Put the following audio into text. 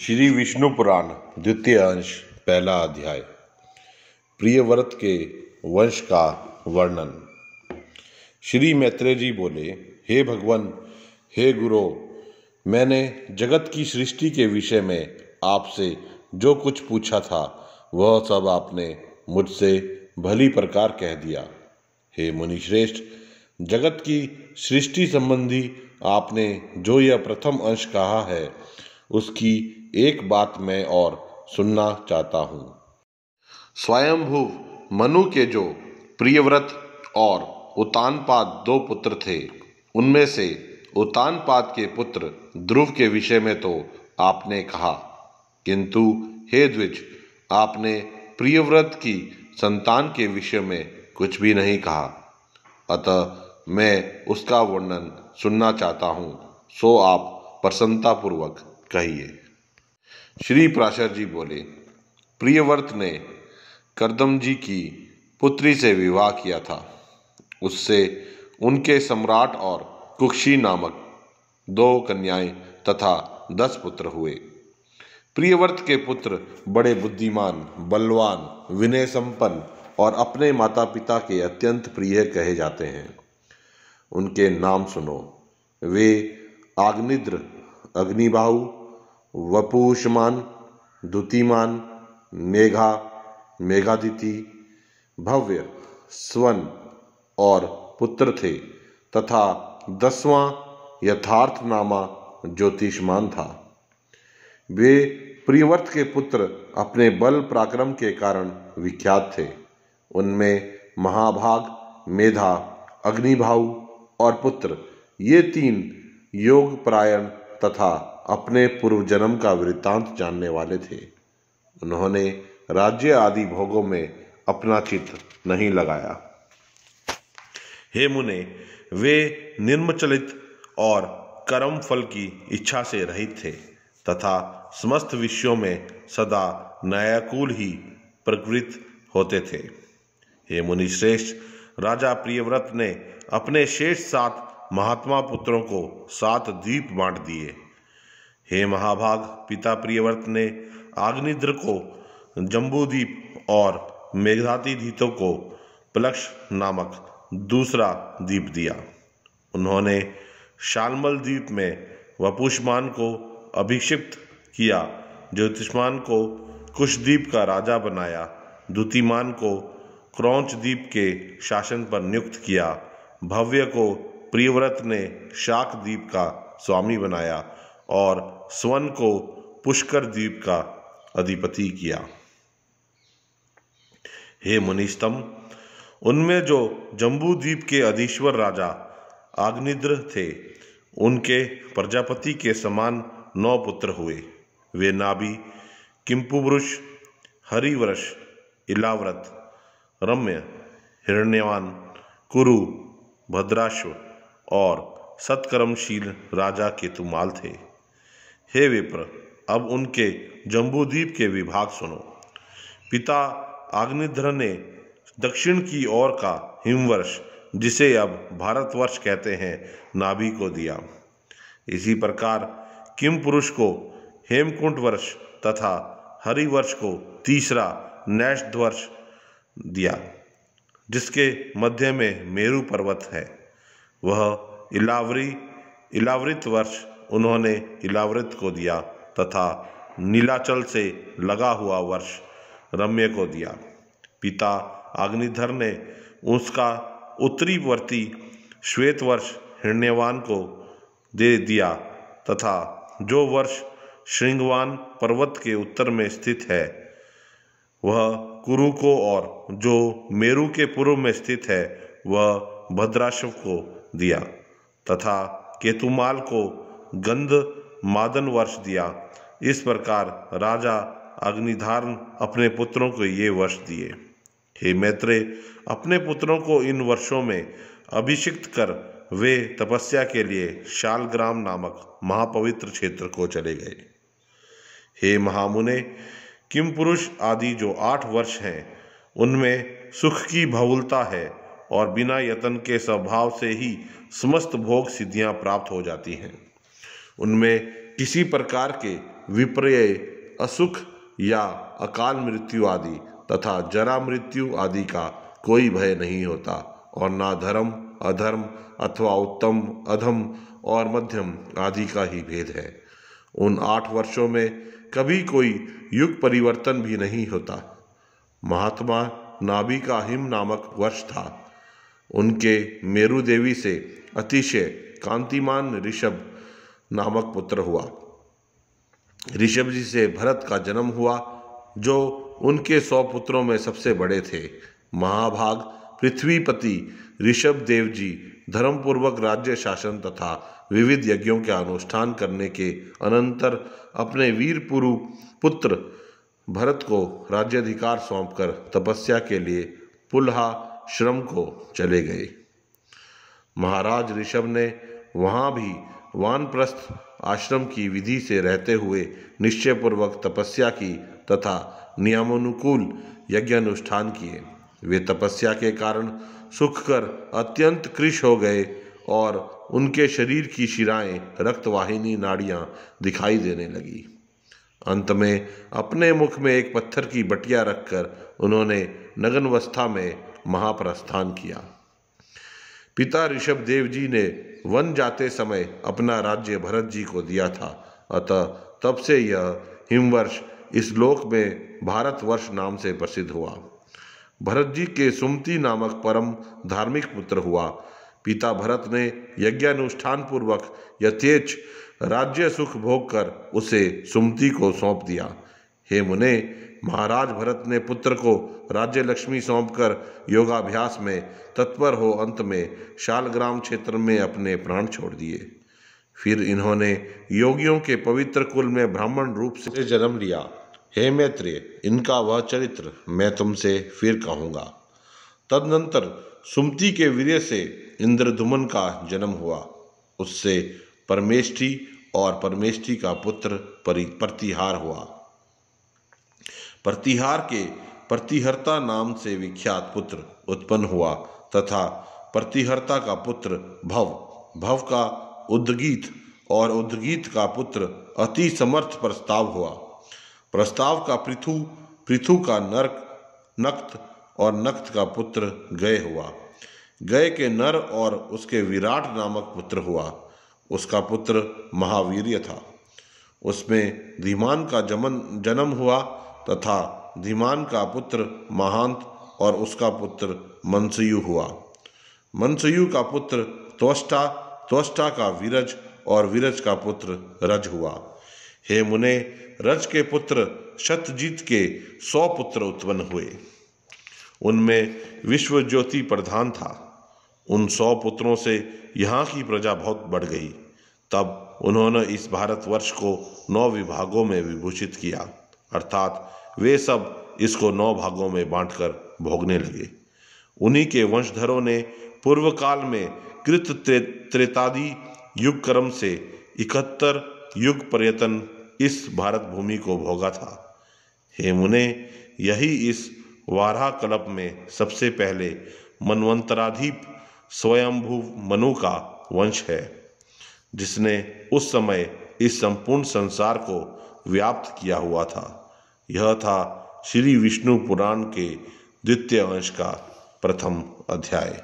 श्री विष्णु पुराण द्वितीय अंश पहला अध्याय। प्रियव्रत के वंश का वर्णन। श्री मैत्रेय जी बोले, हे भगवान, हे गुरु, मैंने जगत की सृष्टि के विषय में आपसे जो कुछ पूछा था वह सब आपने मुझसे भली प्रकार कह दिया। हे मुनिश्रेष्ठ, जगत की सृष्टि संबंधी आपने जो यह प्रथम अंश कहा है उसकी एक बात मैं और सुनना चाहता हूँ। स्वयंभू मनु के जो प्रियव्रत और उत्तानपाद दो पुत्र थे, उनमें से उत्तानपाद के पुत्र ध्रुव के विषय में तो आपने कहा, किंतु हे द्विज, आपने प्रियव्रत की संतान के विषय में कुछ भी नहीं कहा। अतः मैं उसका वर्णन सुनना चाहता हूँ, सो आप प्रसन्नतापूर्वक कहिए। श्री पराशर जी बोले, प्रियव्रत ने कर्दम जी की पुत्री से विवाह किया था। उससे उनके सम्राट और कुक्षी नामक 2 कन्याएं तथा 10 पुत्र हुए। प्रियव्रत के पुत्र बड़े बुद्धिमान, बलवान, विनय संपन्न और अपने माता पिता के अत्यंत प्रिय कहे जाते हैं। उनके नाम सुनो। वे आग्निद्र, अग्निबाहु, वपुषमान, द्युतिमान, मेघा, मेघादिति, भव्य, स्वन और पुत्र थे तथा 10वां यथार्थनामा ज्योतिषमान था। वे प्रियव्रत के पुत्र अपने बल पराक्रम के कारण विख्यात थे। उनमें महाभाग, मेधा, अग्निभाऊ और पुत्र, ये 3 योगपरायण तथा अपने पूर्व जन्म का वृत्तांत जानने वाले थे। उन्होंने राज्य आदि भोगों में अपना चित्त नहीं लगाया। हे मुने, वे निर्मचलित और कर्म फल की इच्छा से रहित थे तथा समस्त विषयों में सदा न्यायाकुल ही प्रवृत्त होते थे। हे मुनिश्रेष्ठ, राजा प्रियव्रत ने अपने शेष 7 महात्मा पुत्रों को 7 द्वीप बांट दिए। हे महाभाग, पिता प्रियव्रत ने आग्निद्र को जम्बूद्वीप और मेघातिथितों को प्लक्ष नामक दूसरा द्वीप दिया। उन्होंने शालमल द्वीप में वपुषमान को अभिषिक्त किया, ज्योतिषमान को कुशद्वीप का राजा बनाया, द्युतिमान को क्रौंच द्वीप के शासन पर नियुक्त किया, भव्य को प्रियव्रत ने शाक द्वीप का स्वामी बनाया और स्वन को पुष्कर द्वीप का अधिपति किया। हे मुनिस्तम, उनमें जो जम्बू द्वीप के अधीश्वर राजा आग्निद्र थे, उनके प्रजापति के समान 9 पुत्र हुए। वे नाभि, किंपुरुष, हरिवृष, इलाव्रत, रम्य, हिरण्यवान, कुरु, भद्राश्व और सत्कर्मशील राजा केतुमाल थे। हे विप्र, अब उनके जम्बूद्वीप के विभाग सुनो। पिता आग्निध्र ने दक्षिण की ओर का हिमवर्ष, जिसे अब भारतवर्ष कहते हैं, नाभि को दिया। इसी प्रकार किमपुरुष को हेमकुंट वर्ष तथा हरिवर्ष को तीसरा नैषध्वर्ष दिया, जिसके मध्य में मेरु पर्वत है। वह इलावृत वर्ष उन्होंने इलावृत को दिया तथा नीलाचल से लगा हुआ वर्ष रम्य को दिया। पिता आग्निधर ने उसका उत्तरीवर्ती श्वेत वर्ष हिरण्यवान को दे दिया तथा जो वर्ष श्रृंगवान पर्वत के उत्तर में स्थित है वह कुरु को, और जो मेरु के पूर्व में स्थित है वह भद्राश्व को दिया तथा केतुमाल को गंध मादन वर्ष दिया। इस प्रकार राजा अग्निधारण अपने पुत्रों को ये वर्ष दिए। हे मैत्रेय, अपने पुत्रों को इन वर्षों में अभिषिक्त कर वे तपस्या के लिए शालग्राम नामक महापवित्र क्षेत्र को चले गए। हे महामुने, किमपुरुष आदि जो 8 वर्ष हैं, उनमें सुख की बहुलता है और बिना यत्न के स्वभाव से ही समस्त भोग सिद्धियां प्राप्त हो जाती हैं। उनमें किसी प्रकार के विपर्य, असुख या अकाल मृत्यु आदि तथा जरा मृत्यु आदि का कोई भय नहीं होता, और ना धर्म अधर्म अथवा उत्तम अधम और मध्यम आदि का ही भेद है। उन 8 वर्षों में कभी कोई युग परिवर्तन भी नहीं होता। महात्मा नाभि का हिम नामक वर्ष था। उनके मेरु देवी से अतिशय कांतिमान ऋषभ नामक पुत्र हुआ। ऋषभ जी से भरत का जन्म हुआ, जो उनके 100 पुत्रों में सबसे बड़े थे। महाभाग पृथ्वीपति ऋषभ देव जी धर्मपूर्वक राज्य शासन तथा विविध यज्ञों के अनुष्ठान करने के अनंतर अपने वीर पुत्र भरत को राज्याधिकार सौंपकर तपस्या के लिए पुलहा श्रम को चले गए। महाराज ऋषभ ने वहाँ भी वानप्रस्थ आश्रम की विधि से रहते हुए निश्चयपूर्वक तपस्या की तथा नियमानुकूल यज्ञानुष्ठान किए। वे तपस्या के कारण सूख कर अत्यंत कृश हो गए और उनके शरीर की शिराएं रक्तवाहिनी नाड़ियां दिखाई देने लगी। अंत में अपने मुख में एक पत्थर की बटिया रखकर उन्होंने नग्नावस्था में महाप्रस्थान किया। पिता ऋषभ देव जी ने वन जाते समय अपना राज्य भरत जी को दिया था, अतः तब से यह हिमवर्ष इस लोक में भारतवर्ष नाम से प्रसिद्ध हुआ। भरत जी के सुमति नामक परम धार्मिक पुत्र हुआ। पिता भरत ने यज्ञानुष्ठान पूर्वक यथेच्छ राज्य सुख भोग कर उसे सुमति को सौंप दिया। हे मुने, महाराज भरत ने पुत्र को राज्य लक्ष्मी सौंपकर योगाभ्यास में तत्पर हो अंत में शालग्राम क्षेत्र में अपने प्राण छोड़ दिए। फिर इन्होंने योगियों के पवित्र कुल में ब्राह्मण रूप से जन्म लिया। हे मैत्रेय, इनका वह चरित्र मैं तुमसे फिर कहूँगा। तदनंतर सुमति के वीर्य से इंद्रद्युम्न का जन्म हुआ। उससे परमेष्ठी और परमेष्ठी का पुत्र प्रतिहार हुआ। प्रतिहार के प्रतिहर्ता नाम से विख्यात पुत्र उत्पन्न हुआ तथा प्रतिहर्ता का पुत्र भव, भव का उद्गीत और उद्गीत का पुत्र अति समर्थ प्रस्ताव हुआ। प्रस्ताव का पृथु, पृथु का नर्क, नक्त और नक्त का पुत्र गय हुआ। गय के नर और उसके विराट नामक पुत्र हुआ। उसका पुत्र महावीर्य था। उसमें धीमान का जन्म हुआ तथा धीमान का पुत्र महांत और उसका पुत्र मनसयु हुआ। मनसयु का पुत्र त्वष्टा, त्वष्टा का विरज और विरज का पुत्र रज हुआ। हे मुने, रज के पुत्र शतजीत के 100 पुत्र उत्पन्न हुए। उनमें विश्व ज्योति प्रधान था। उन 100 पुत्रों से यहाँ की प्रजा बहुत बढ़ गई। तब उन्होंने इस भारतवर्ष को 9 विभागों में विभूषित किया, अर्थात वे सब इसको 9 भागों में बांटकर भोगने लगे। उन्हीं के वंशधरों ने पूर्व काल में कृत त्रेतादि युग क्रम से 71 युग पर्यटन इस भारत भूमि को भोगा था। हे मुने, यही इस वाराह कल्प में सबसे पहले मनवंतराधीप स्वयंभू मनु का वंश है, जिसने उस समय इस संपूर्ण संसार को व्याप्त किया हुआ था। यह था श्री विष्णु पुराण के 2य अंश का प्रथम अध्याय।